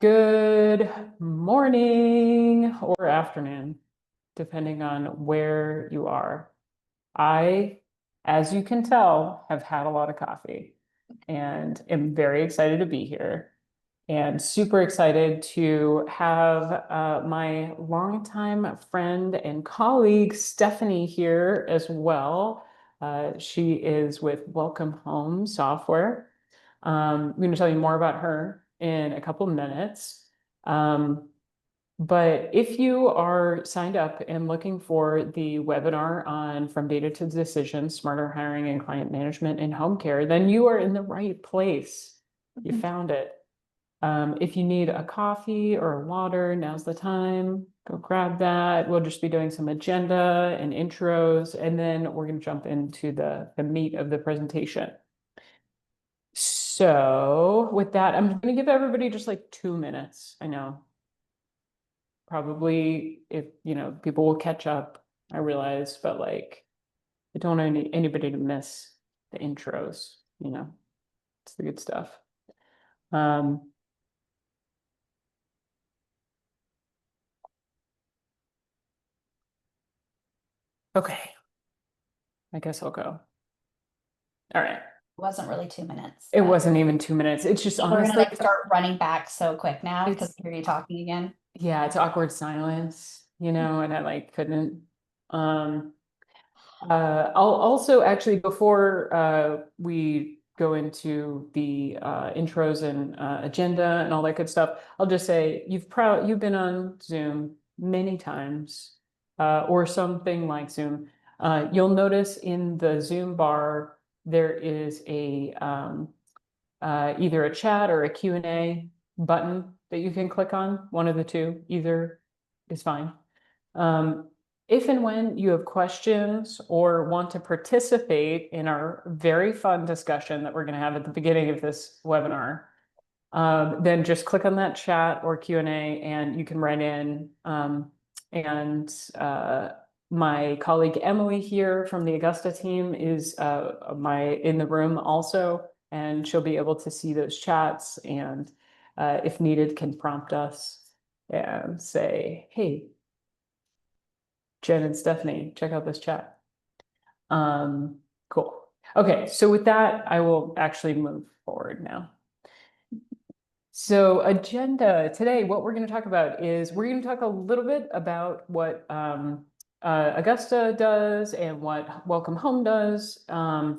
Good morning or afternoon, depending on where you are. I, as you can tell, have had a lot of coffee and am very excited to be here and super excited to have my longtime friend and colleague, Stephanie, here as well. She is with Welcome Home Software. I'm going to tell you more about her in a couple of minutes. Um, but if you are signed up and looking for the webinar on From Data to Decision, Smarter Hiring and Client Management in Home Care, then you are in the right place. You found it. If you need a coffee or water, now's the time. Go grab that. We'll just be doing some agenda and intros, and then we're going to jump into the meat of the presentation. So with that, I'm going to give everybody just like 2 minutes. I know probably if, people will catch up, I realize, but like I don't want anybody to miss the intros, it's the good stuff. Okay, I guess I'll go. All right. Wasn't really 2 minutes. It wasn't even 2 minutes. It's just We're honestly, gonna start running back so quick now because it's I hear you talking again. yeah, it's awkward silence, and I like couldn't. I'll also actually before we go into the intros and agenda and all that good stuff, I'll just say you've been on Zoom many times or something like Zoom. You'll notice in the Zoom bar there is a either a chat or a Q&A button that you can click on, one of the two, either is fine. If and when you have questions or want to participate in our very fun discussion that we're going to have at the beginning of this webinar, then just click on that chat or Q&A and you can write in. And my colleague Emily here from the Augusta team is in the room also, and she'll be able to see those chats and if needed can prompt us and say, hey, Jen and Stephanie, check out this chat. Cool. Okay, so with that, I will actually move forward now. So agenda today, what we're going to talk about is we're going to talk a little bit about what Augusta does and what Welcome Home does. I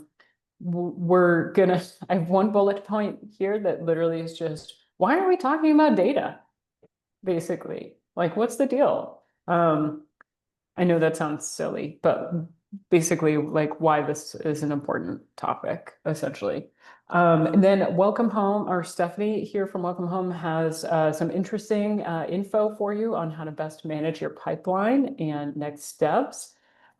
have one bullet point here that literally is just, why are we talking about data? Basically, like, what's the deal? I know that sounds silly, but basically like why this is an important topic, essentially. And then Welcome Home, or Stephanie here from Welcome Home has some interesting info for you on how to best manage your pipeline and next steps.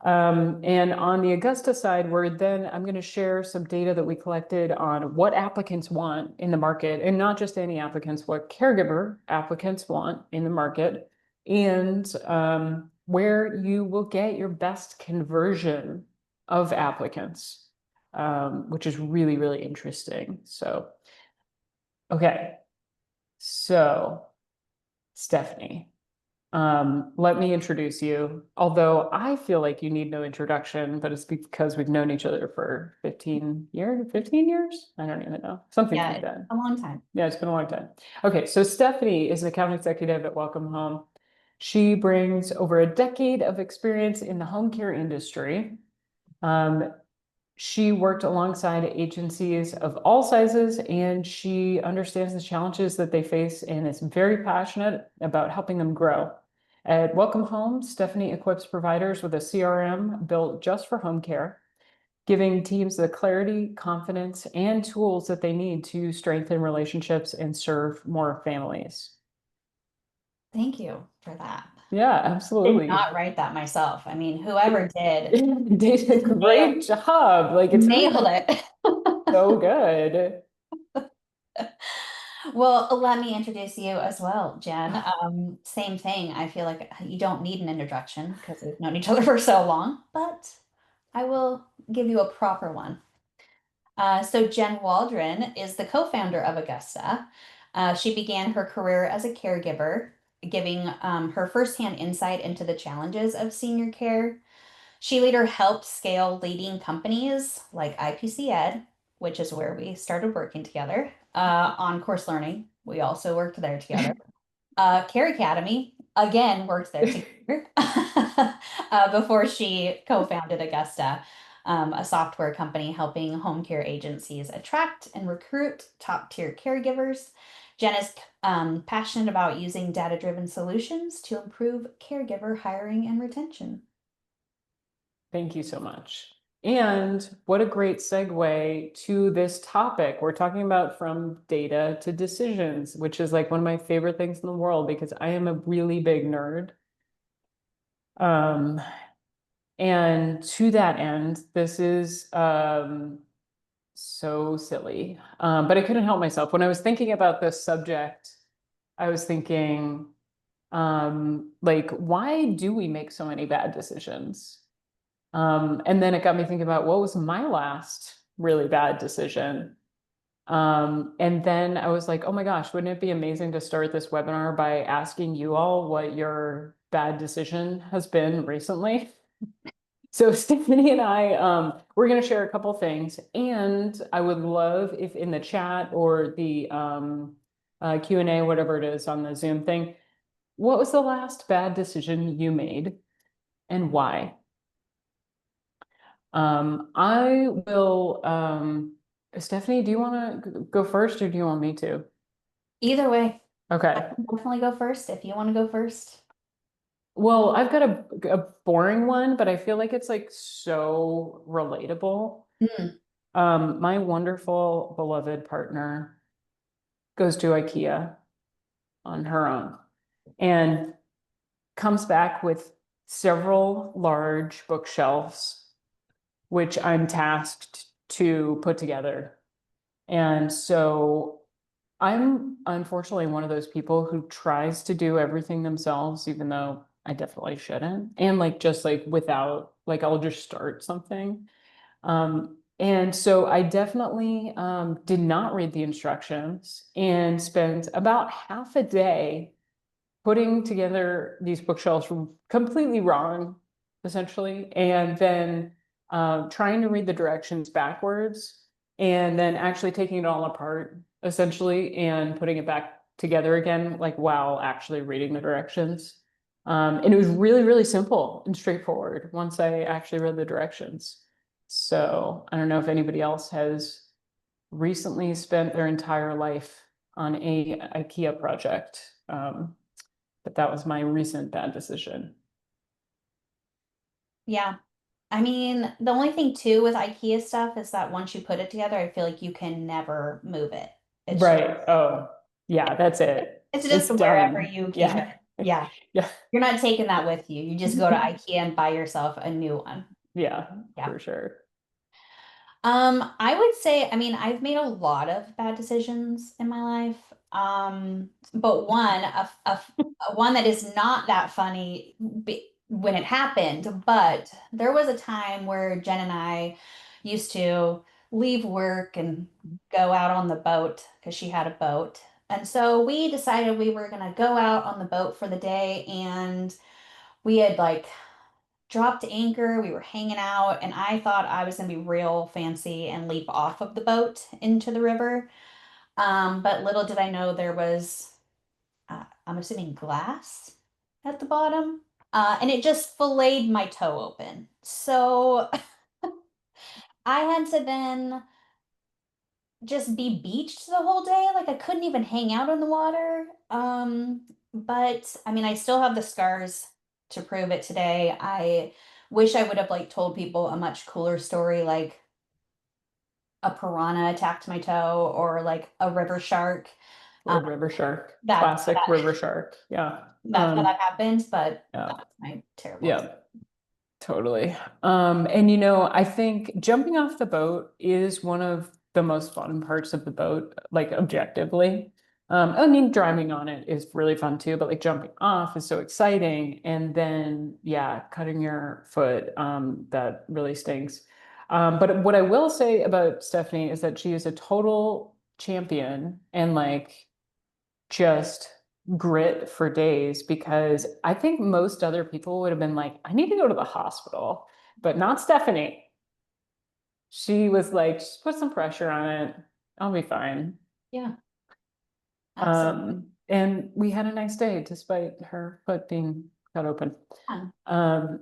And on the Augusta side, I'm going to share some data that we collected on what applicants want in the market, and not just any applicants, what caregiver applicants want in the market, and where you will get your best conversion of applicants, which is really, really interesting. So, okay. So, Stephanie, let me introduce you. Although I feel like you need no introduction, but it's because we've known each other for 15 years, 15 years? I don't even know. Something Yeah, like that. a long time. Yeah, it's been a long time. Okay, so Stephanie is an account executive at Welcome Home. She brings over a decade of experience in the home care industry. She worked alongside agencies of all sizes, and she understands the challenges that they face and is very passionate about helping them grow. At Welcome Home, Stephanie equips providers with a CRM built just for home care, giving teams the clarity, confidence, and tools that they need to strengthen relationships and serve more families. Thank you for that. Yeah, Did absolutely. not write that myself. I mean, whoever did Did a nailed, great job. Like, it's nailed it. so good. Well, let me introduce you as well, Jen. Same thing. I feel like you don't need an introduction because we've known each other for so long, but I will give you a proper one. So Jen Waldron is the co-founder of Augusta. She began her career as a caregiver, giving her firsthand insight into the challenges of senior care. She later helped scale leading companies like IPC Ed, which is where we started working together, on course learning. We also worked there together. Care Academy, again, worked there together before she co-founded Augusta, a software company helping home care agencies attract and recruit top-tier caregivers. Jen is passionate about using data-driven solutions to improve caregiver hiring and retention. Thank you so much. And what a great segue to this topic. We're talking about from data to decisions, which is like one of my favorite things in the world because I am a really big nerd. Um, and to that end, this is so silly. But I couldn't help myself. When I was thinking about this subject, I was thinking, like, why do we make so many bad decisions? And then it got me thinking about what was my last really bad decision. And then I was like, oh my gosh, wouldn't it be amazing to start this webinar by asking you all what your bad decision has been recently? So Stephanie and I, we're going to share a couple things, and I would love if in the chat or the Q&A, whatever it is on the Zoom thing, what was the last bad decision you made and why? I will, Stephanie, do you want to go first or do you want me to? Either way, I Okay. can definitely go first if you want to go first. Well, I've got a boring one, but I feel like it's like so relatable. Mm. My wonderful beloved partner goes to IKEA on her own and comes back with several large bookshelves, which I'm tasked to put together. And so I'm unfortunately one of those people who tries to do everything themselves, even though I definitely shouldn't. And like just like without, like I'll just start something. And so I definitely did not read the instructions and spent about half a day putting together these bookshelves completely wrong, essentially, and then trying to read the directions backwards, and then actually taking it all apart, essentially, and putting it back together again, like while actually reading the directions. And it was really, really simple and straightforward once I actually read the directions. So I don't know if anybody else has recently spent their entire life on a IKEA project. But that was my recent bad decision. Yeah. I mean, the only thing too with IKEA stuff is that once you put it together, I feel like you can never move it. It's just Right. Oh, yeah, that's it. it's It's just wherever done. you keep it. Yeah. Yeah. Yeah. You're not taking that with you. You just go to IKEA and buy yourself a new one. Yeah, Yeah. for sure. I would say, I mean, I've made a lot of bad decisions in my life. But one that is not that funny when it happened, but there was a time where Jen and I used to leave work and go out on the boat because she had a boat. And so we decided we were going to go out on the boat for the day, and we had like dropped anchor, we were hanging out, and I thought I was gonna be real fancy and leap off of the boat into the river. But little did I know there was, I'm assuming glass at the bottom, and it just filleted my toe open. So I had to then just be beached the whole day. Like I couldn't even hang out in the water. But I mean, I still have the scars to prove it today. I wish I would have like told people a much cooler story, like a piranha attacked my toe or like a river shark. Or Um, river shark. that Classic river shark. Yeah. that happened, but Yeah. that's my terrible. Yeah. Totally. And I think jumping off the boat is one of the most fun parts of the boat, like objectively. I mean, driving on it is really fun too, but like jumping off is so exciting. And then, yeah, cutting your foot, that really stinks. But what I will say about Stephanie is that she is a total champion and like just grit for days because I think most other people would have been like, I need to go to the hospital, but not Stephanie. She was like, just put some pressure on it. I'll be fine. Yeah, absolutely. And we had a nice day despite her foot being cut open. Um,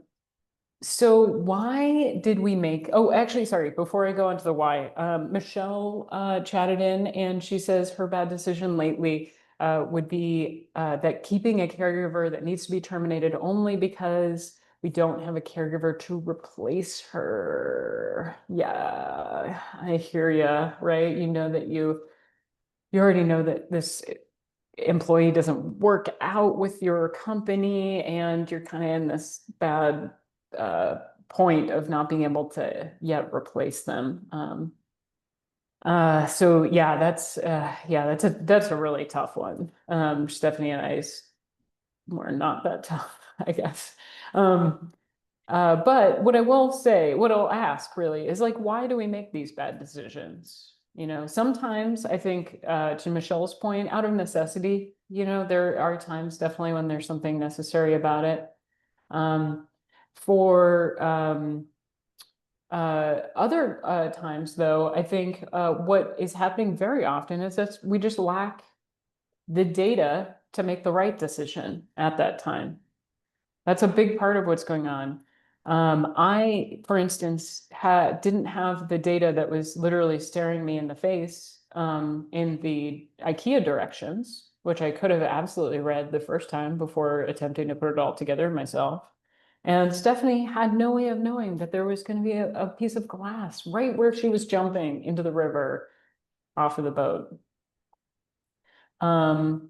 so why did we make, oh, actually, sorry, before I go on to the why, Michelle chatted in and she says her bad decision lately would be that keeping a caregiver that needs to be terminated only because we don't have a caregiver to replace her. Yeah, I hear you, right? You know that you already know that this employee doesn't work out with your company and you're kind of in this bad uh, point of not being able to yet replace them. So that's a really tough one. Stephanie and I's were not that tough, I guess. Um, but what I will say, what I'll ask really is like, why do we make these bad decisions? You know, sometimes I think, to Michelle's point, out of necessity, you know, there are times definitely when there's something necessary about it. Um, for other times, though, I think what is happening very often is that we just lack the data to make the right decision at that time. That's a big part of what's going on. I, for instance, didn't have the data that was literally staring me in the face in the IKEA directions, which I could have absolutely read the first time before attempting to put it all together myself. And Stephanie had no way of knowing that there was going to be a piece of glass right where she was jumping into the river off of the boat. Um,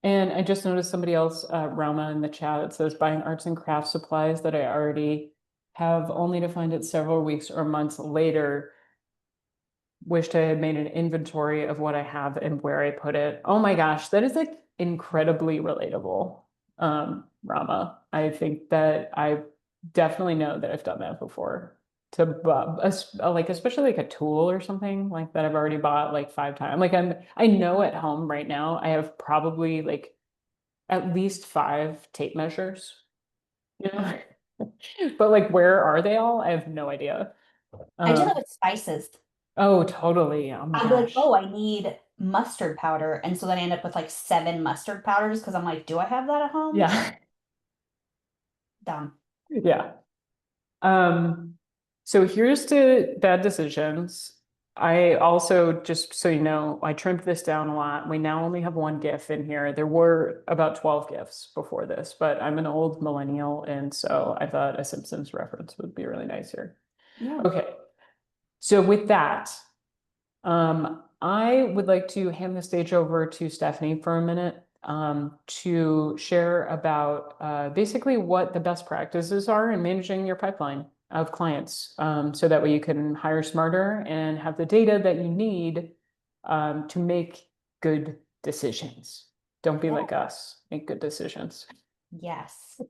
And I just noticed somebody else, Rama, in the chat, it says buying arts and crafts supplies that I already have only to find it several weeks or months later. Wished I had made an inventory of what I have and where I put it. Oh my gosh, that is like incredibly relatable, Rama. I think that I definitely know that I've done that before. Like especially like a tool or something like that I've already bought like 5 times. Like I know at home right now I have probably like at least 5 tape measures, you know? But like, where are they all? I have no idea. I do that Um, with spices. oh, totally. Oh my I'd be like, gosh. oh, I need mustard powder. And so then I end up with like 7 mustard powders because I'm like, do I have that at home? Yeah. Dumb. Yeah. Um, so here's to bad decisions. I also, just so you know, I trimmed this down a lot. We now only have one GIF in here. There were about 12 GIFs before this, but I'm an old millennial, and so I thought a Simpsons reference would be really nice here. Yeah. Okay. So with that, I would like to hand the stage over to Stephanie for a minute to share about basically what the best practices are in managing your pipeline of clients, so that way you can hire smarter and have the data that you need to make good decisions. Don't be Yeah. like us, make good decisions. Yes.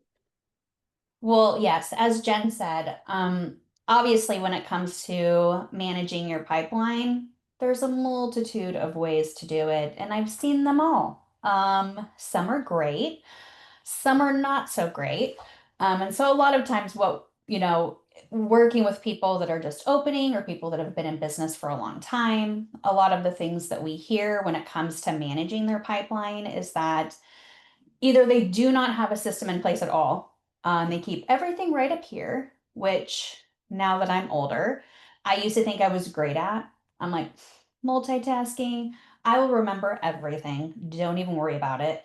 Well, yes, as Jen said, obviously when it comes to managing your pipeline, there's a multitude of ways to do it, and I've seen them all. Some are great, some are not so great. And so a lot of times working with people that are just opening or people that have been in business for a long time, a lot of the things that we hear when it comes to managing their pipeline is that either they do not have a system in place at all. They keep everything right up here, which now that I'm older, I used to think I was great at. I'm like, multitasking, I will remember everything. Don't even worry about it.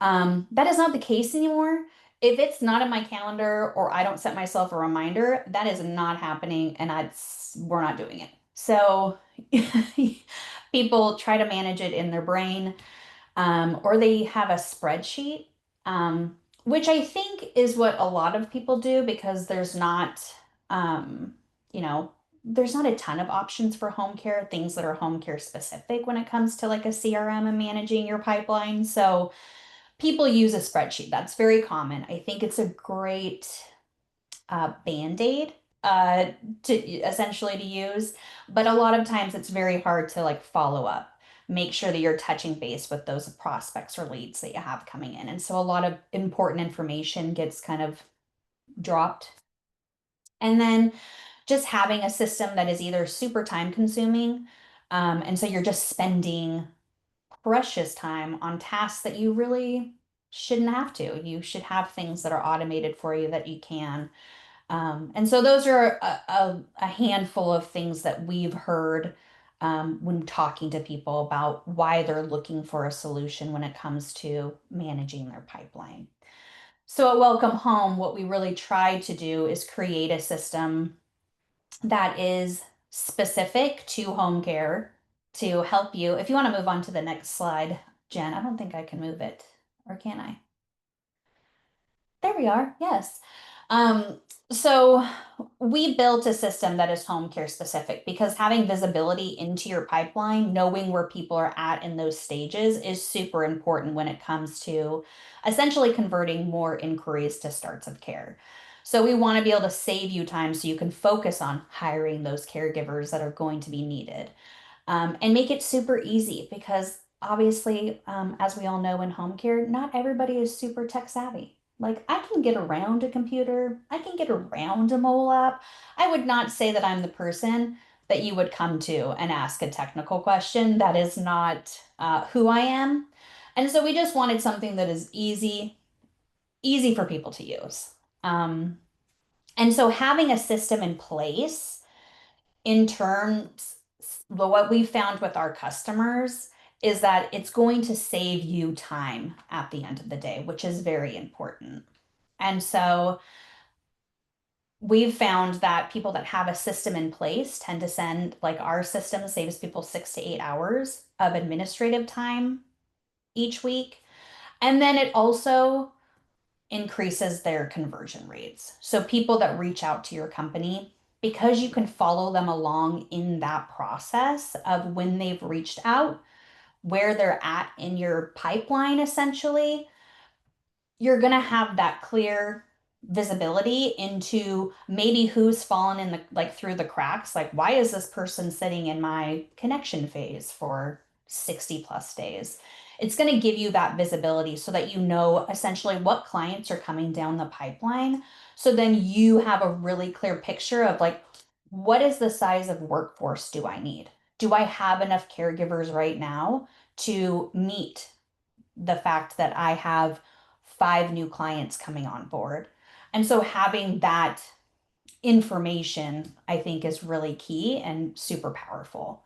That is not the case anymore. If it's not in my calendar or I don't set myself a reminder, that is not happening and we're not doing it. So people try to manage it in their brain, or they have a spreadsheet, which I think is what a lot of people do because um, you know, there's not a ton of options for home care, things that are home care specific when it comes to like a CRM and managing your pipeline. So people use a spreadsheet. That's very common. I think it's a great band-aid to essentially to use, but a lot of times it's very hard to like follow up. make sure that you're touching base with those prospects or leads that you have coming in. And so a lot of important information gets kind of dropped. And then just having a system that is either super time consuming, and so you're just spending precious time on tasks that you really shouldn't have to. You should have things that are automated for you that you can. And so those are a handful of things that we've heard when talking to people about why they're looking for a solution when it comes to managing their pipeline. So at Welcome Home, what we really tried to do is create a system that is specific to home care to help you. If you want to move on to the next slide, Jen, I don't think I can move it, or can I? There we are. Yes. Um, so we built a system that is home care specific because having visibility into your pipeline, knowing where people are at in those stages is super important when it comes to essentially converting more inquiries to starts of care. So we want to be able to save you time so you can focus on hiring those caregivers that are going to be needed, and make it super easy because obviously, as we all know in home care, not everybody is super tech savvy. Like I can get around a computer, I can get around a mobile app. I would not say that I'm the person that you would come to and ask a technical question. That is not who I am. And so we just wanted something that is easy for people to use. Um, and so having a system in place in terms, what we found with our customers is that it's going to save you time at the end of the day, which is very important. And so we've found that people that have a system in place tend to send, like our system saves people 6 to 8 hours of administrative time each week. And then it also increases their conversion rates. So people that reach out to your company, because you can follow them along in that process of when they've reached out, where they're at in your pipeline, essentially, you're going to have that clear visibility into maybe who's fallen in the like through the cracks. Like, why is this person sitting in my connection phase for 60 plus days? It's going to give you that visibility so that you know essentially what clients are coming down the pipeline. So then you have a really clear picture of like, what is the size of workforce do I need? Do I have enough caregivers right now to meet the fact that I have 5 new clients coming on board? And so having that information, I think, is really key and super powerful.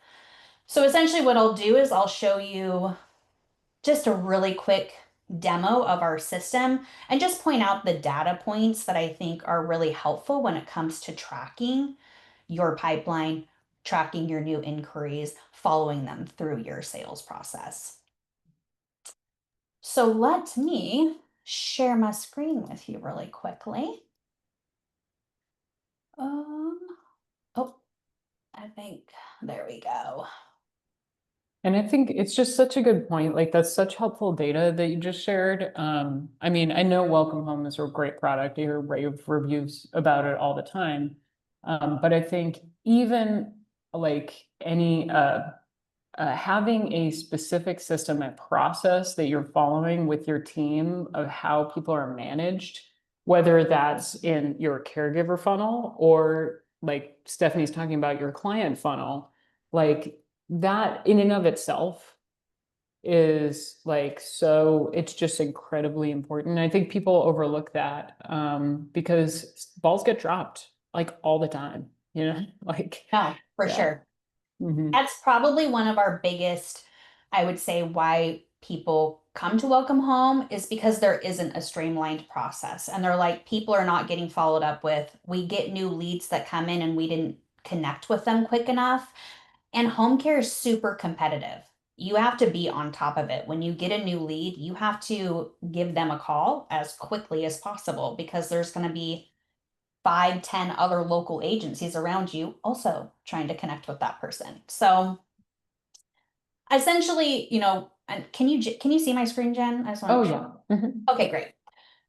So essentially, what I'll do is I'll show you just a really quick demo of our system and just point out the data points that I think are really helpful when it comes to tracking your pipeline, tracking your new inquiries, following them through your sales process. So let me share my screen with you really quickly. Um, oh, I think there we go. And I think it's just such a good point. Like that's such helpful data that you just shared. I mean, I know Welcome Home is a great product. I hear rave reviews about it all the time. But I think even like any having a specific system and process that you're following with your team of how people are managed, whether that's in your caregiver funnel or like Stephanie's talking about your client funnel, like that in and of itself is like so it's just incredibly important. I think people overlook that because balls get dropped like all the time, you know, like No, for yeah. sure. Mhm. That's probably one of our biggest, I would say, why people come to Welcome Home is because there isn't a streamlined process. And they're like, people are not getting followed up with. We get new leads that come in and we didn't connect with them quick enough. And home care is super competitive. You have to be on top of it. When you get a new lead, you have to give them a call as quickly as possible because there's going to be 5, 10 other local agencies around you also trying to connect with that person. So essentially, and can you see my screen, Jen? I just want Oh to make sure. yeah. Mhm. Okay, great.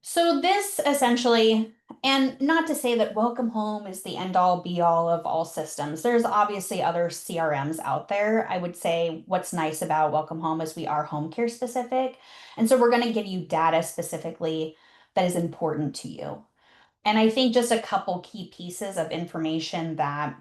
So this essentially, and not to say that Welcome Home is the end all be all of all systems. There's obviously other CRMs out there. I would say what's nice about Welcome Home is we are home care specific. And so we're going to give you data specifically that is important to you. And I think just a couple key pieces of information that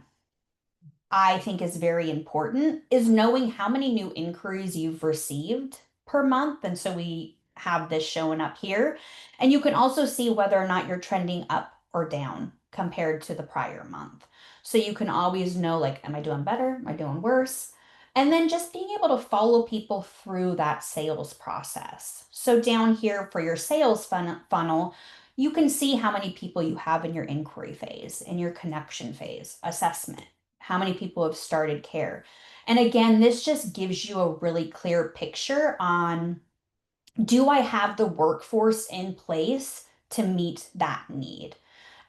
I think is very important is knowing how many new inquiries you've received per month. And so we have this showing up here. And you can also see whether or not you're trending up or down compared to the prior month. So you can always know, like, am I doing better? Am I doing worse? And then just being able to follow people through that sales process. So down here for your sales funnel, you can see how many people you have in your inquiry phase, in your connection phase, assessment, how many people have started care. And again, this just gives you a really clear picture on, do I have the workforce in place to meet that need?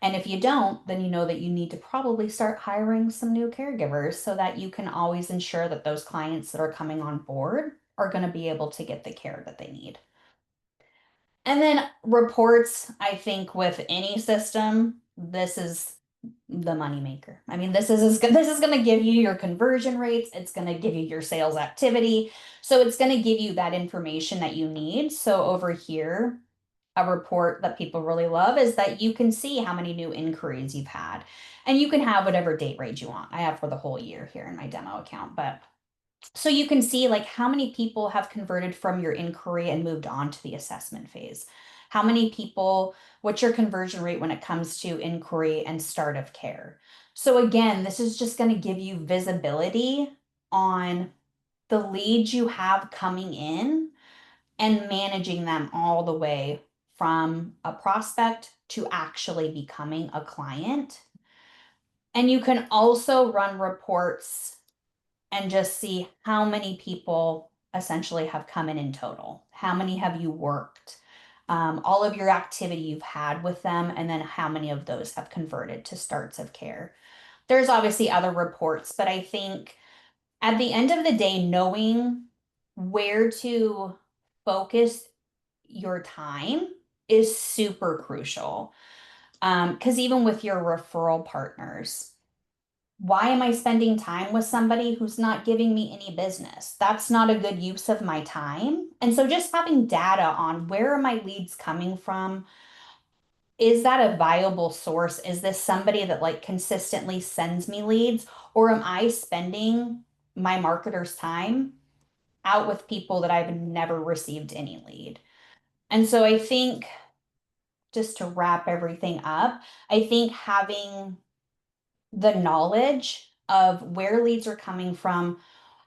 And if you don't, then you know that you need to probably start hiring some new caregivers so that you can always ensure that those clients that are coming on board are going to be able to get the care that they need. And then reports, I think with any system, this is the moneymaker. I mean, this is going to give you your conversion rates. It's going to give you your sales activity. So it's going to give you that information that you need. So over here, a report that people really love is that you can see how many new inquiries you've had. And you can have whatever date range you want. I have for the whole year here in my demo account, but so you can see like how many people have converted from your inquiry and moved on to the assessment phase. How many people, what's your conversion rate when it comes to inquiry and start of care? So again, this is just going to give you visibility on the leads you have coming in and managing them all the way from a prospect to actually becoming a client. And you can also run reports and just see how many people essentially have come in total. How many have you worked? All of your activity you've had with them, and then how many of those have converted to starts of care. There's obviously other reports, but I think at the end of the day, knowing where to focus your time is super crucial. Because even with your referral partners, why am I spending time with somebody who's not giving me any business? That's not a good use of my time. And so just having data on where are my leads coming from? Is that a viable source? Is this somebody that like consistently sends me leads? Or am I spending my marketer's time out with people that I've never received any lead? And so I think just to wrap everything up, I think having the knowledge of where leads are coming from,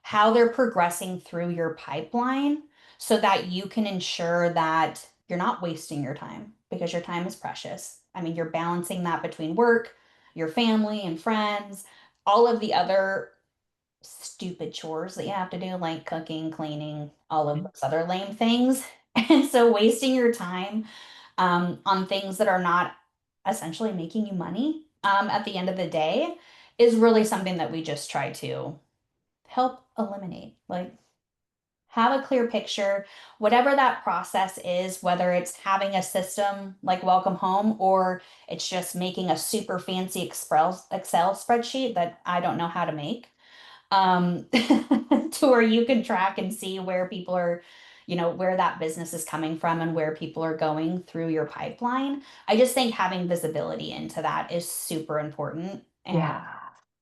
how they're progressing through your pipeline, so that you can ensure that you're not wasting your time because your time is precious. I mean, you're balancing that between work, your family and friends, all of the other stupid chores that you have to do, like cooking, cleaning, all of those other lame things. And so wasting your time on things that are not essentially making you money at the end of the day is really something that we just try to help eliminate. Like, have a clear picture, whatever that process is, whether it's having a system like Welcome Home or it's just making a super fancy Excel spreadsheet that I don't know how to make, to where you can track and see where people are, where that business is coming from and where people are going through your pipeline. I just think having visibility into that is super important and Yeah.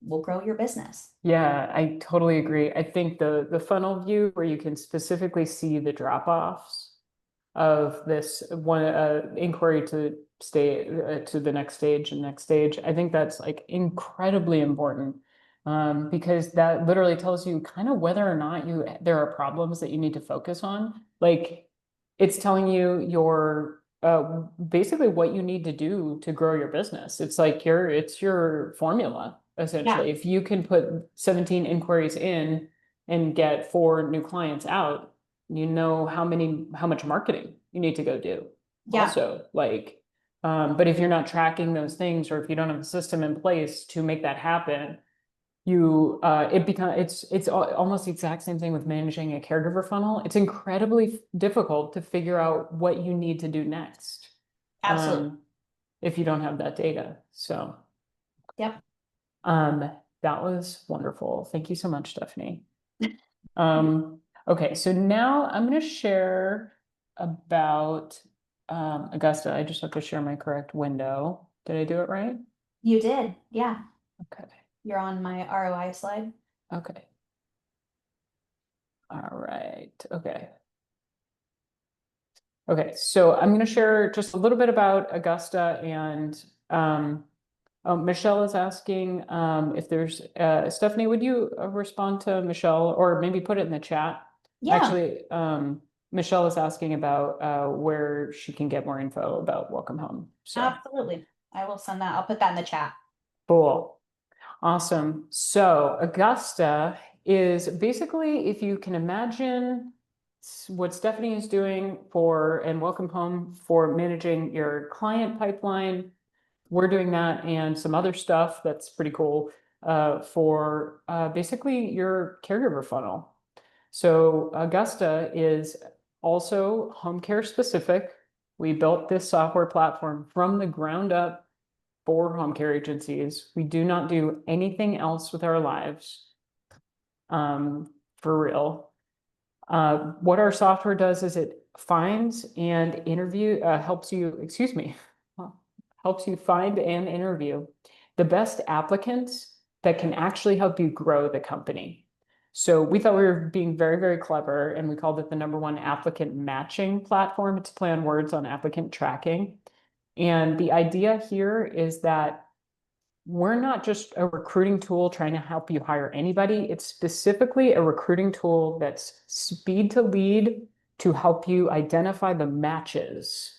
will grow your business. Yeah, I totally agree. I think the funnel view where you can specifically see the drop-offs of this one inquiry to stay to the next stage and next stage. I think that's like incredibly important, because that literally tells you kind of whether or not there are problems that you need to focus on. Like it's telling you your basically what you need to do to grow your business. It's your formula Yeah. essentially. If you can put 17 inquiries in and get 4 new clients out, you know how much marketing you need to go do Yeah. also, like, but if you're not tracking those things, or if you don't have a system in place to make that happen, it's almost the exact same thing with managing a caregiver funnel. It's incredibly difficult to figure out what you need to do next. Absolutely. if you don't have that data. So, Yep. that was wonderful. Thank you so much, Stephanie. Okay, so now I'm going to share about Augusta. I just have to share my correct window. Did I do it right? You did. Yeah. Okay. You're on my ROI slide. Okay. All right. Okay. Okay, so I'm going to share just a little bit about Augusta and Michelle is asking if there's Stephanie, would you respond to Michelle or maybe put it in the chat? Yeah, Actually, Michelle is asking about where she can get more info about Welcome Home. So absolutely. I will send that. I'll put that in the chat. cool. Awesome. So Augusta is basically, if you can imagine what Stephanie is doing for and Welcome Home for managing your client pipeline, we're doing that and some other stuff that's pretty cool for basically your caregiver funnel. So Augusta is also home care specific. We built this software platform from the ground up for home care agencies. We do not do anything else with our lives, for real. What our software does is it finds and helps you, excuse me, helps you find and interview the best applicants that can actually help you grow the company. So we thought we were being very, very clever, and we called it the #1 applicant matching platform. It's a play on words on applicant tracking. And the idea here is that we're not just a recruiting tool trying to help you hire anybody. It's specifically a recruiting tool that's speed to lead to help you identify the matches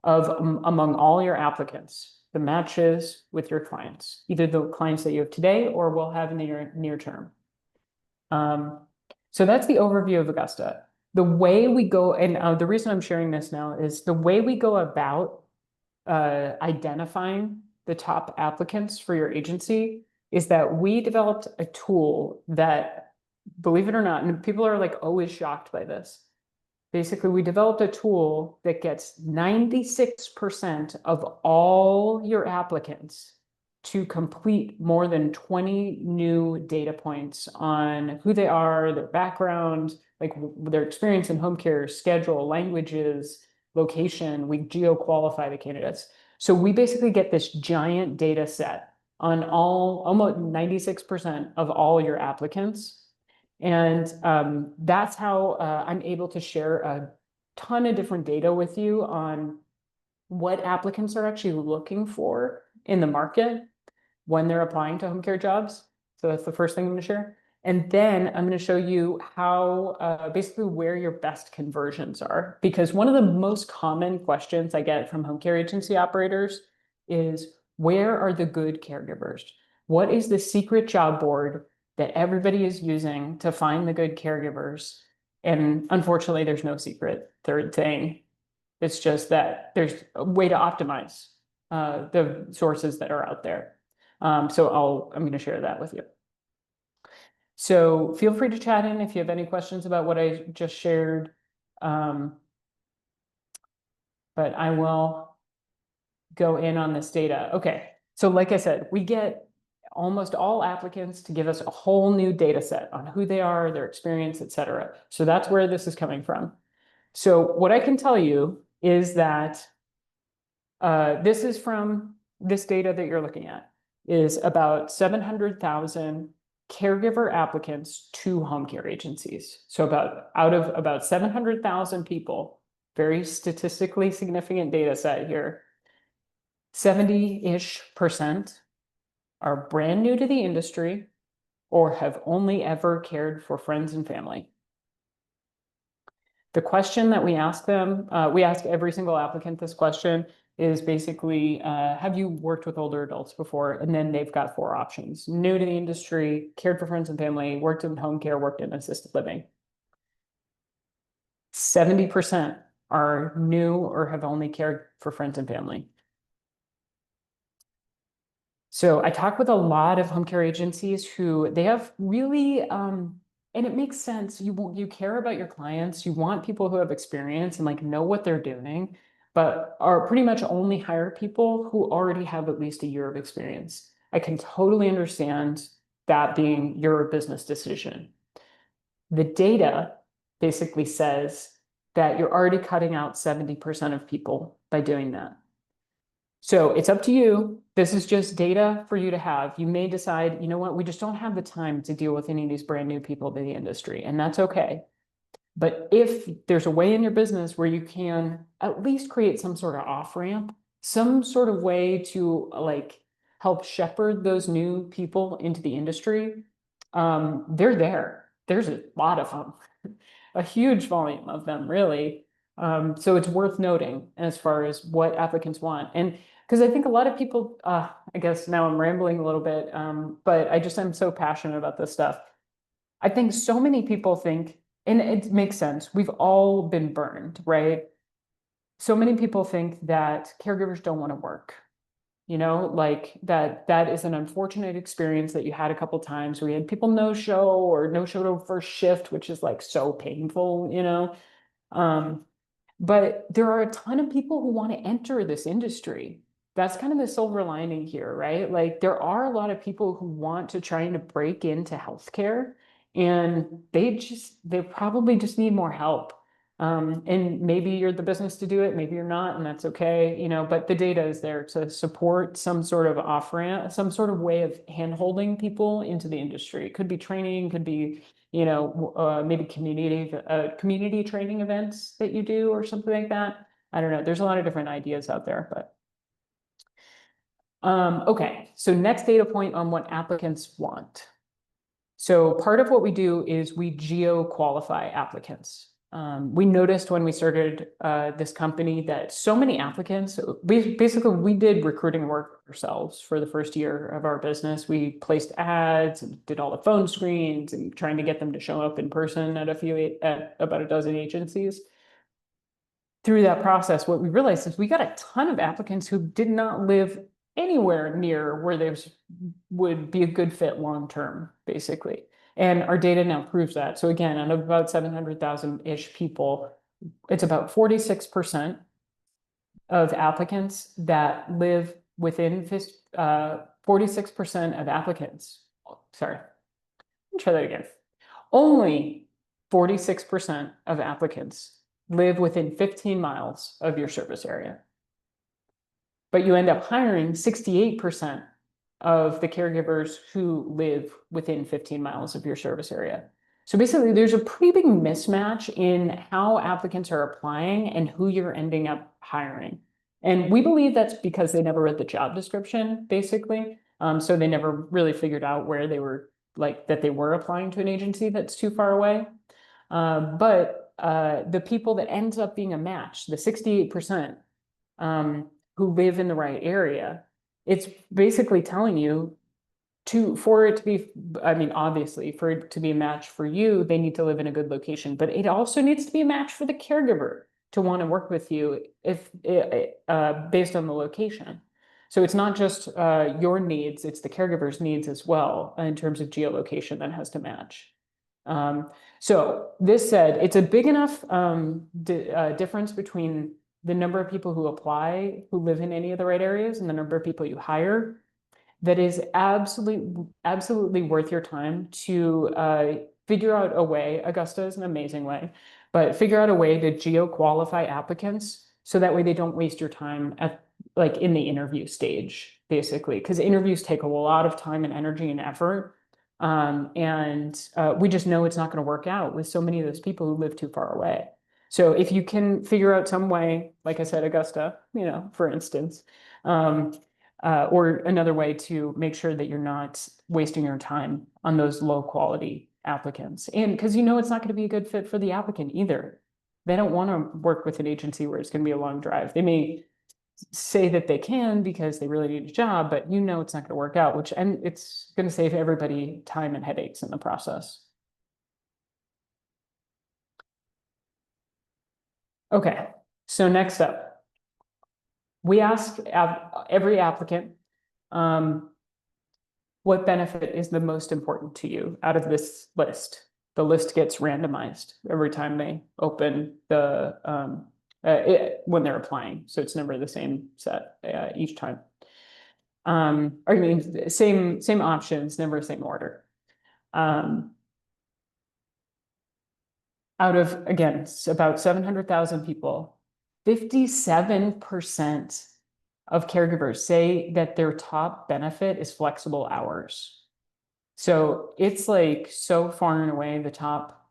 of among all your applicants, the matches with your clients, either the clients that you have today or will have in the near term. So that's the overview of Augusta. The way we go, and the reason I'm sharing this now is the way we go about identifying the top applicants for your agency is that we developed a tool that, believe it or not, and people are like always shocked by this. Basically, we developed a tool that gets 96% of all your applicants to complete more than 20 new data points on who they are, their background, like their experience in home care, schedule, languages, location. We geo-qualify the candidates. So we basically get this giant data set on almost 96% of all your applicants. And that's how I'm able to share a ton of different data with you on what applicants are actually looking for in the market when they're applying to home care jobs. So that's the first thing I'm going to share. And then I'm going to show you how basically where your best conversions are. Because one of the most common questions I get from home care agency operators is, where are the good caregivers? What is the secret job board that everybody is using to find the good caregivers? And unfortunately, there's no secret third thing. It's just that there's a way to optimize the sources that are out there. So I'm going to share that with you. So feel free to chat in if you have any questions about what I just shared. But I will go in on this data. Okay, so like I said, we get almost all applicants to give us a whole new data set on who they are, their experience, et cetera. So that's where this is coming from. So what I can tell you is that this is from this data that you're looking at is about 700,000 caregiver applicants to home care agencies. So out of about 700,000 people, very statistically significant data set here, 70-ish% are brand new to the industry or have only ever cared for friends and family. The question that we ask them, we ask every single applicant this question, is basically, have you worked with older adults before? And then they've got 4 options: new to the industry, cared for friends and family, worked in home care, worked in assisted living. 70% are new or have only cared for friends and family. So I talk with a lot of home care agencies who they have really, and it makes sense. You care about your clients. You want people who have experience and like know what they're doing. but are pretty much only hire people who already have at least a year of experience. I can totally understand that being your business decision. The data basically says that you're already cutting out 70% of people by doing that. So it's up to you. This is just data for you to have. You may decide, you know what, we just don't have the time to deal with any of these brand new people to the industry, and that's okay. But if there's a way in your business where you can at least create some sort of off ramp, some sort of way to like help shepherd those new people into the industry, they're there. There's a lot of them, a huge volume of them, really. So it's worth noting as far as what applicants want. And because I think a lot of people, I guess now I'm rambling a little bit, but I'm so passionate about this stuff. I think so many people think, and it makes sense, we've all been burned, right? So many people think that caregivers don't want to work, like that is an unfortunate experience that you had a couple times where you had people no show or no show to first shift, which is like so painful. Um, but there are a ton of people who want to enter this industry. That's kind of the silver lining here, right? Like there are a lot of people who want to try to break into healthcare and they probably just need more help. And maybe you're the business to do it, maybe you're not, and that's okay, but the data is there to support some sort of off ramp, some sort of way of hand holding people into the industry. It could be training, could be maybe community training events that you do or something like that. I don't know. There's a lot of different ideas out there, but okay. So next data point on what applicants want. So part of what we do is we geo-qualify applicants. We noticed when we started this company that so many applicants, basically we did recruiting work ourselves for the first year of our business. We placed ads and did all the phone screens and trying to get them to show up in person at about a dozen agencies. Through that process, what we realized is we got a ton of applicants who did not live anywhere near where they would be a good fit long term, basically. And our data now proves that. So again, out of about 700,000-ish people, it's about 46% of applicants that live within 46% of applicants. Sorry, let me try that again. Only 46% of applicants live within 15 miles of your service area. But you end up hiring 68% of the caregivers who live within 15 miles of your service area. So basically, there's a pretty big mismatch in how applicants are applying and who you're ending up hiring. And we believe that's because they never read the job description, basically. So they never really figured out where they were, like that they were applying to an agency that's too far away. But the people that ends up being a match, the 68%, who live in the right area, it's basically telling you for it to be, I mean, obviously, for it to be a match for you, they need to live in a good location, but it also needs to be a match for the caregiver to want to work with you if based on the location. So it's not just your needs, it's the caregiver's needs as well in terms of geolocation that has to match. So this said, it's a big enough difference between the number of people who apply who live in any of the right areas and the number of people you hire that is absolutely worth your time to figure out a way. Augusta is an amazing way, but figure out a way to geo-qualify applicants so that way they don't waste your time like in the interview stage, basically, because interviews take a lot of time and energy and effort. We just know it's not going to work out with so many of those people who live too far away. So if you can figure out some way, like I said, Augusta, for instance, or another way to make sure that you're not wasting your time on those low quality applicants. And because it's not going to be a good fit for the applicant either. They don't want to work with an agency where it's going to be a long drive. They may say that they can because they really need a job, but it's not going to work out, and it's going to save everybody time and headaches in the process. Okay, so next up, we ask every applicant, what benefit is the most important to you out of this list? The list gets randomized every time they open the when they're applying. So it's never the same set each time. Or I mean, same options, never the same order. Out of, again, it's about 700,000 people, 57% of caregivers say that their top benefit is flexible hours. So it's like so far and away the top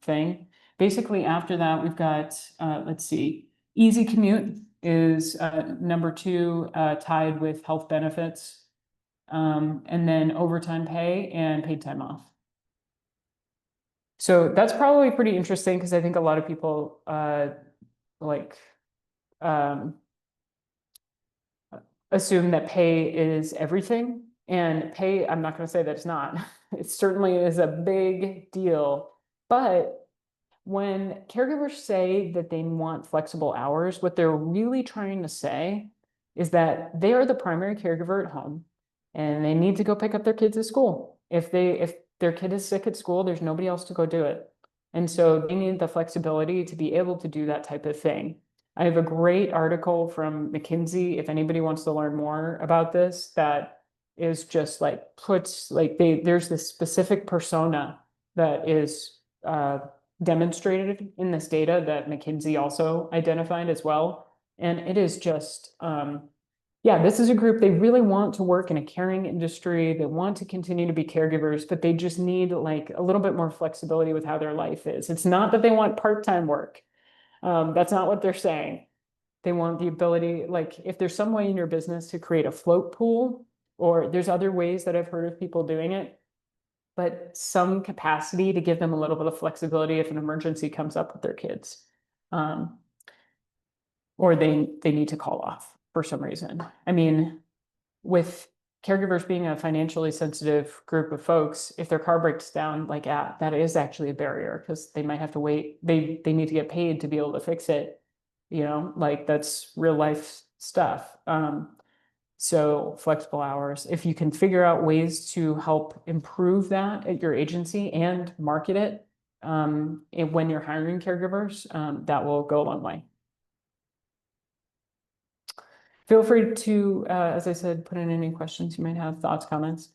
thing. Basically, after that, we've got, let's see, easy commute is number two, tied with health benefits, and then overtime pay and paid time off. So that's probably pretty interesting because I think a lot of people like um, assume that pay is everything. And pay, I'm not going to say that it's not. It certainly is a big deal. But when caregivers say that they want flexible hours, what they're really trying to say is that they are the primary caregiver at home and they need to go pick up their kids at school. If their kid is sick at school, there's nobody else to go do it. And so they need the flexibility to be able to do that type of thing. I have a great article from McKinsey, if anybody wants to learn more about this, that is just like puts like there's this specific persona that is demonstrated in this data that McKinsey also identified as well. And it is just, yeah, this is a group, they really want to work in a caring industry. They want to continue to be caregivers, but they just need like a little bit more flexibility with how their life is. It's not that they want part-time work. That's not what they're saying. They want the ability, like if there's some way in your business to create a float pool, or there's other ways that I've heard of people doing it, but some capacity to give them a little bit of flexibility if an emergency comes up with their kids. Or they need to call off for some reason. I mean, with caregivers being a financially sensitive group of folks, if their car breaks down, like that is actually a barrier because they might have to wait. They need to get paid to be able to fix it. You know, like that's real life stuff. So flexible hours, if you can figure out ways to help improve that at your agency and market it when you're hiring caregivers, that will go a long way. Feel free to, as I said, put in any questions you might have, thoughts, comments.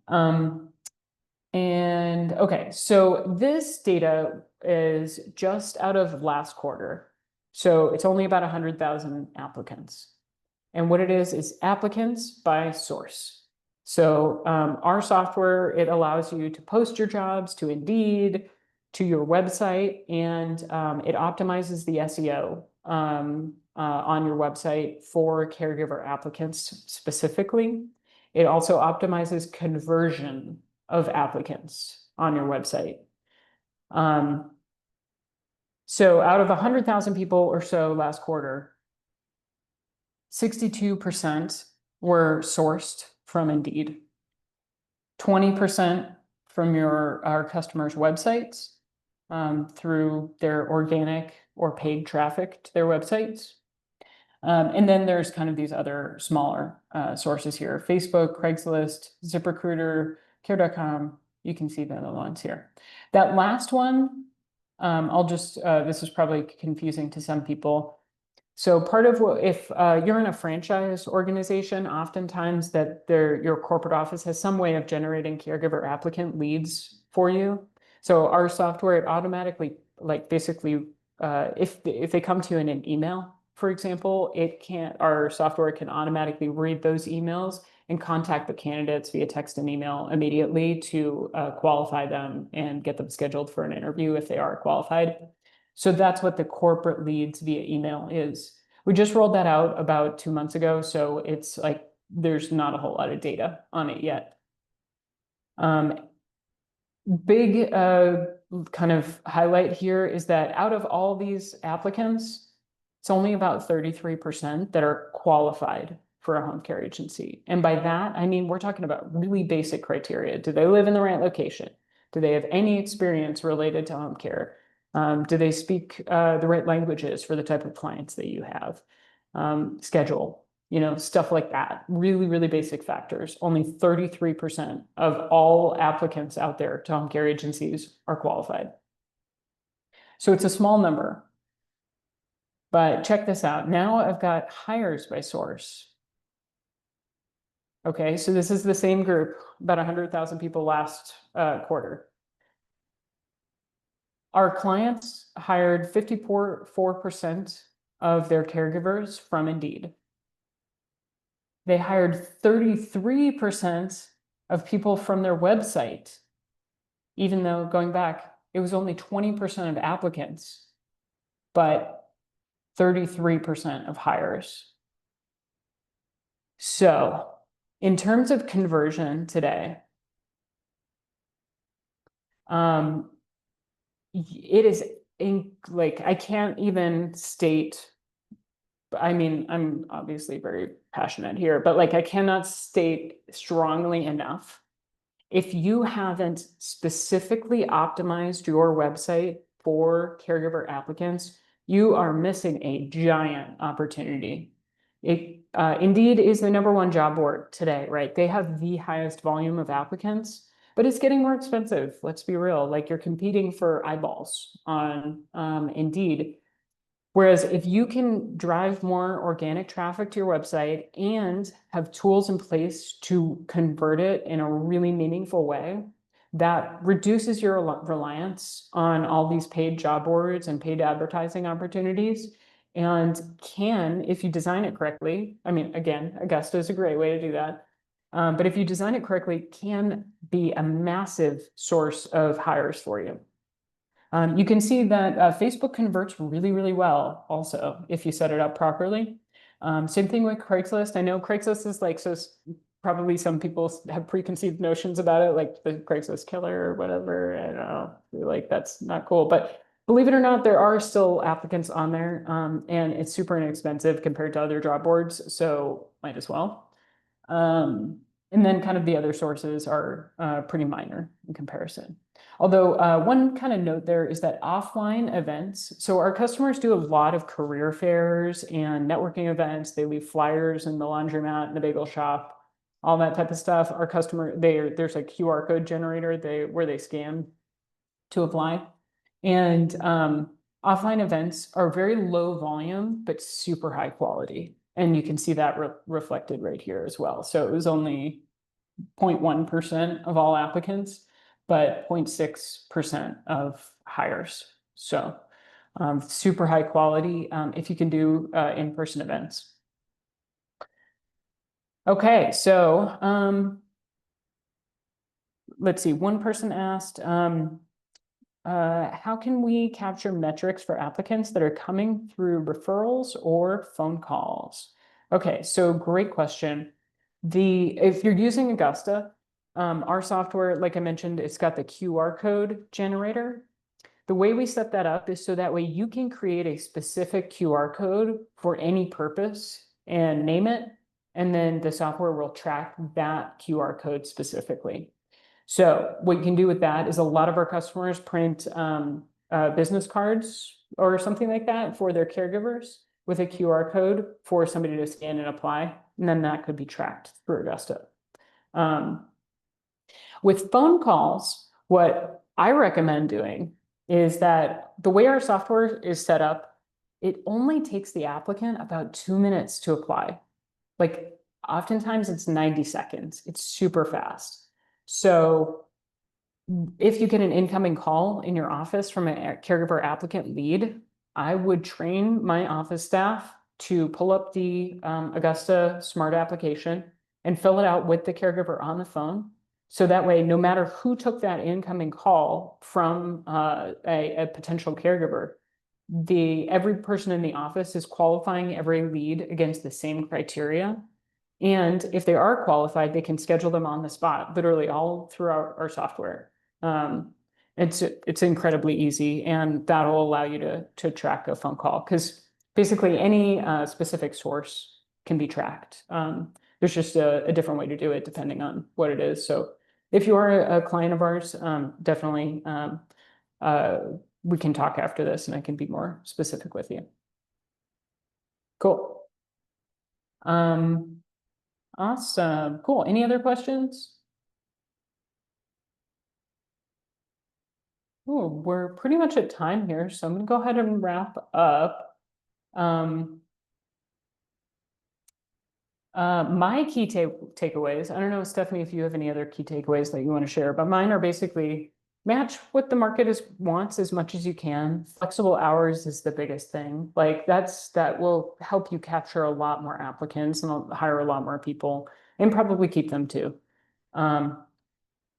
And okay, so this data is just out of last quarter. So it's only about 100,000 applicants. And what it is applicants by source. So our software, it allows you to post your jobs to Indeed, to your website, and it optimizes the SEO on your website for caregiver applicants specifically. It also optimizes conversion of applicants on your website. So out of 100,000 people or so last quarter, 62% were sourced from Indeed, 20% from our customers' websites through their organic or paid traffic to their websites. And then there's kind of these other smaller sources here: Facebook, Craigslist, ZipRecruiter, Care.com. You can see the other ones here. That last one, I'll just, this is probably confusing to some people. So part of what, if you're in a franchise organization, oftentimes that your corporate office has some way of generating caregiver applicant leads for you. So our software, it automatically, like basically, if they come to you in an email, for example, our software can automatically read those emails and contact the candidates via text and email immediately to qualify them and get them scheduled for an interview if they are qualified. So that's what the corporate leads via email is. We just rolled that out about 2 months ago, so it's like there's not a whole lot of data on it yet. Big kind of highlight here is that out of all these applicants, it's only about 33% that are qualified for a home care agency. And by that, I mean, we're talking about really basic criteria. Do they live in the right location? Do they have any experience related to home care? Do they speak the right languages for the type of clients that you have? Schedule, stuff like that. Really, really basic factors. Only 33% of all applicants out there to home care agencies are qualified. So it's a small number. But check this out. Now I've got hires by source. Okay, so this is the same group, about 100,000 people last quarter. Our clients hired 54% of their caregivers from Indeed. They hired 33% of people from their website, even though going back, it was only 20% of applicants, but 33% of hires. So, in terms of conversion today, it is like I can't even state. I mean, I'm obviously very passionate here, but like I cannot state strongly enough. If you haven't specifically optimized your website for caregiver applicants, you are missing a giant opportunity. Indeed is the #1 job board today, right? They have the highest volume of applicants, but it's getting more expensive. Let's be real. Like you're competing for eyeballs on Indeed. Whereas if you can drive more organic traffic to your website and have tools in place to convert it in a really meaningful way, that reduces your reliance on all these paid job boards and paid advertising opportunities. And can, if you design it correctly, I mean, again, Augusta is a great way to do that. But if you design it correctly, can be a massive source of hires for you. You can see that Facebook converts really, really well also if you set it up properly. Same thing with Craigslist. I know Craigslist is like, so probably some people have preconceived notions about it, like the Craigslist killer or whatever. I don't know, like that's not cool. But believe it or not, there are still applicants on there, and it's super inexpensive compared to other job boards. So might as well. And then kind of the other sources are pretty minor in comparison. Although one kind of note there is that offline events, so our customers do a lot of career fairs and networking events. They leave flyers in the laundromat, in the bagel shop, all that type of stuff. Our customer, there's a QR code generator where they scan to apply. And offline events are very low volume, but super high quality. And you can see that reflected right here as well. So it was only 0.1% of all applicants, but 0.6% of hires. So super high quality if you can do in-person events. Okay, so let's see, one person asked, how can we capture metrics for applicants that are coming through referrals or phone calls? Okay, so great question. If you're using Augusta, our software, like I mentioned, it's got the QR code generator. The way we set that up is so that way you can create a specific QR code for any purpose and name it, and then the software will track that QR code specifically. So what you can do with that is a lot of our customers print business cards or something like that for their caregivers with a QR code for somebody to scan and apply, and then that could be tracked through Augusta. With phone calls, what I recommend doing is that the way our software is set up, it only takes the applicant about 2 minutes to apply. Like oftentimes it's 90 seconds. It's super fast. So if you get an incoming call in your office from a caregiver applicant lead, I would train my office staff to pull up the Augusta Smart application and fill it out with the caregiver on the phone. So that way, no matter who took that incoming call from a potential caregiver, every person in the office is qualifying every lead against the same criteria. And if they are qualified, they can schedule them on the spot, literally all through our software. It's incredibly easy, and that'll allow you to track a phone call because basically any specific source can be tracked. There's just a different way to do it depending on what it is. So if you are a client of ours, definitely we can talk after this and I can be more specific with you. Cool. Awesome. Cool. Any other questions? Oh, we're pretty much at time here, so I'm gonna go ahead and wrap up. My key takeaways, I don't know, Stephanie, if you have any other key takeaways that you want to share, but mine are basically match what the market wants as much as you can. Flexible hours is the biggest thing. Like that will help you capture a lot more applicants and hire a lot more people and probably keep them too.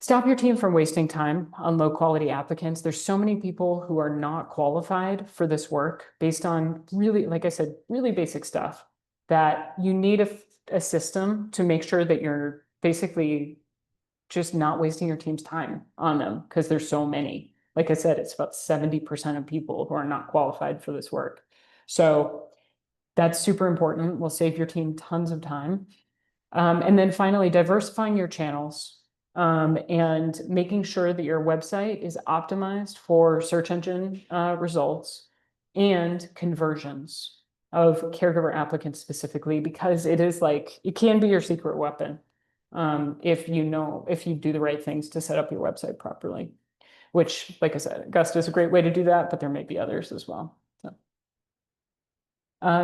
Stop your team from wasting time on low quality applicants. There's so many people who are not qualified for this work based on really, like I said, really basic stuff that you need a system to make sure that you're basically just not wasting your team's time on them because there's so many. Like I said, it's about 70% of people who are not qualified for this work. So that's super important. Will save your team tons of time. And then finally, diversifying your channels and making sure that your website is optimized for search engine results and conversions of caregiver applicants specifically, because it is like, it can be your secret weapon if you do the right things to set up your website properly, which, like I said, Augusta is a great way to do that, but there may be others as well. So,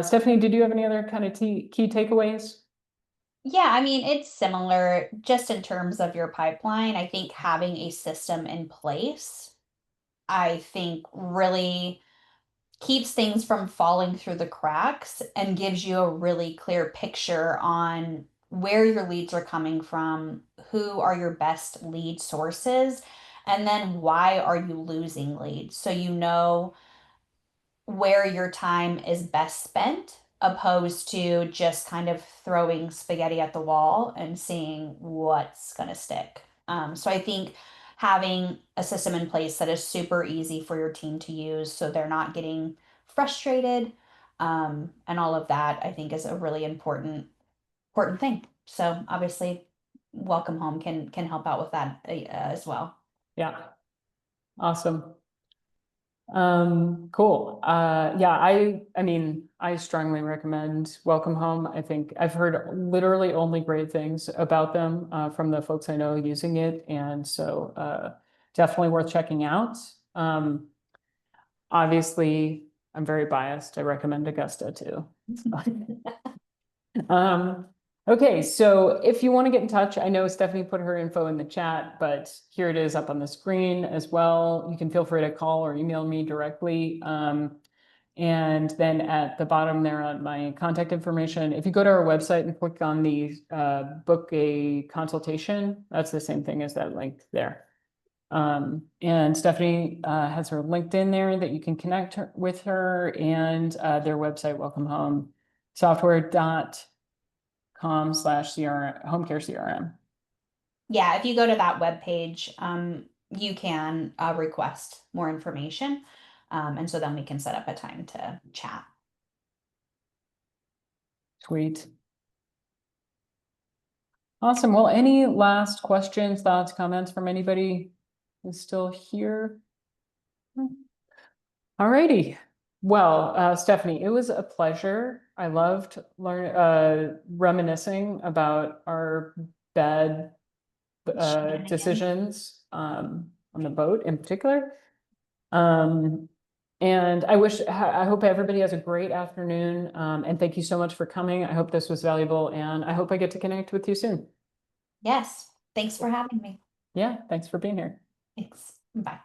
Stephanie, did you have any other kind of key takeaways? Yeah, I mean, it's similar just in terms of your pipeline. I think having a system in place, I think really keeps things from falling through the cracks and gives you a really clear picture on where your leads are coming from, who are your best lead sources, and then why are you losing leads. So you know where your time is best spent opposed to just kind of throwing spaghetti at the wall and seeing what's going to stick. So I think having a system in place that is super easy for your team to use so they're not getting frustrated and all of that, I think is a really important thing. So obviously, Welcome Home can help out with that as well. Yeah, awesome. Cool. Yeah, I mean, I strongly recommend Welcome Home. I think I've heard literally only great things about them from the folks I know using it. And so definitely worth checking out. Obviously, I'm very biased. I recommend Augusta too. Um, okay, so if you want to get in touch, I know Stephanie put her info in the chat, but here it is up on the screen as well. You can feel free to call or email me directly. And then at the bottom there on my contact information, if you go to our website and click on the book a consultation, that's the same thing as that link there. And Stephanie has her LinkedIn there that you can connect with her, and their website, welcomehomesoftware.com/CRM, home care CRM. Yeah, if you go to that webpage, you can request more information. And so then we can set up a time to chat. Sweet. Awesome. Well, any last questions, thoughts, comments from anybody who's still here? All righty. Well, Stephanie, it was a pleasure. I loved reminiscing about our bad decisions on the boat in particular. And I hope everybody has a great afternoon. And thank you so much for coming. I hope this was valuable, and I hope I get to connect with you soon. Yes. Thanks for having me. Yeah, thanks for being here. Thanks. Bye.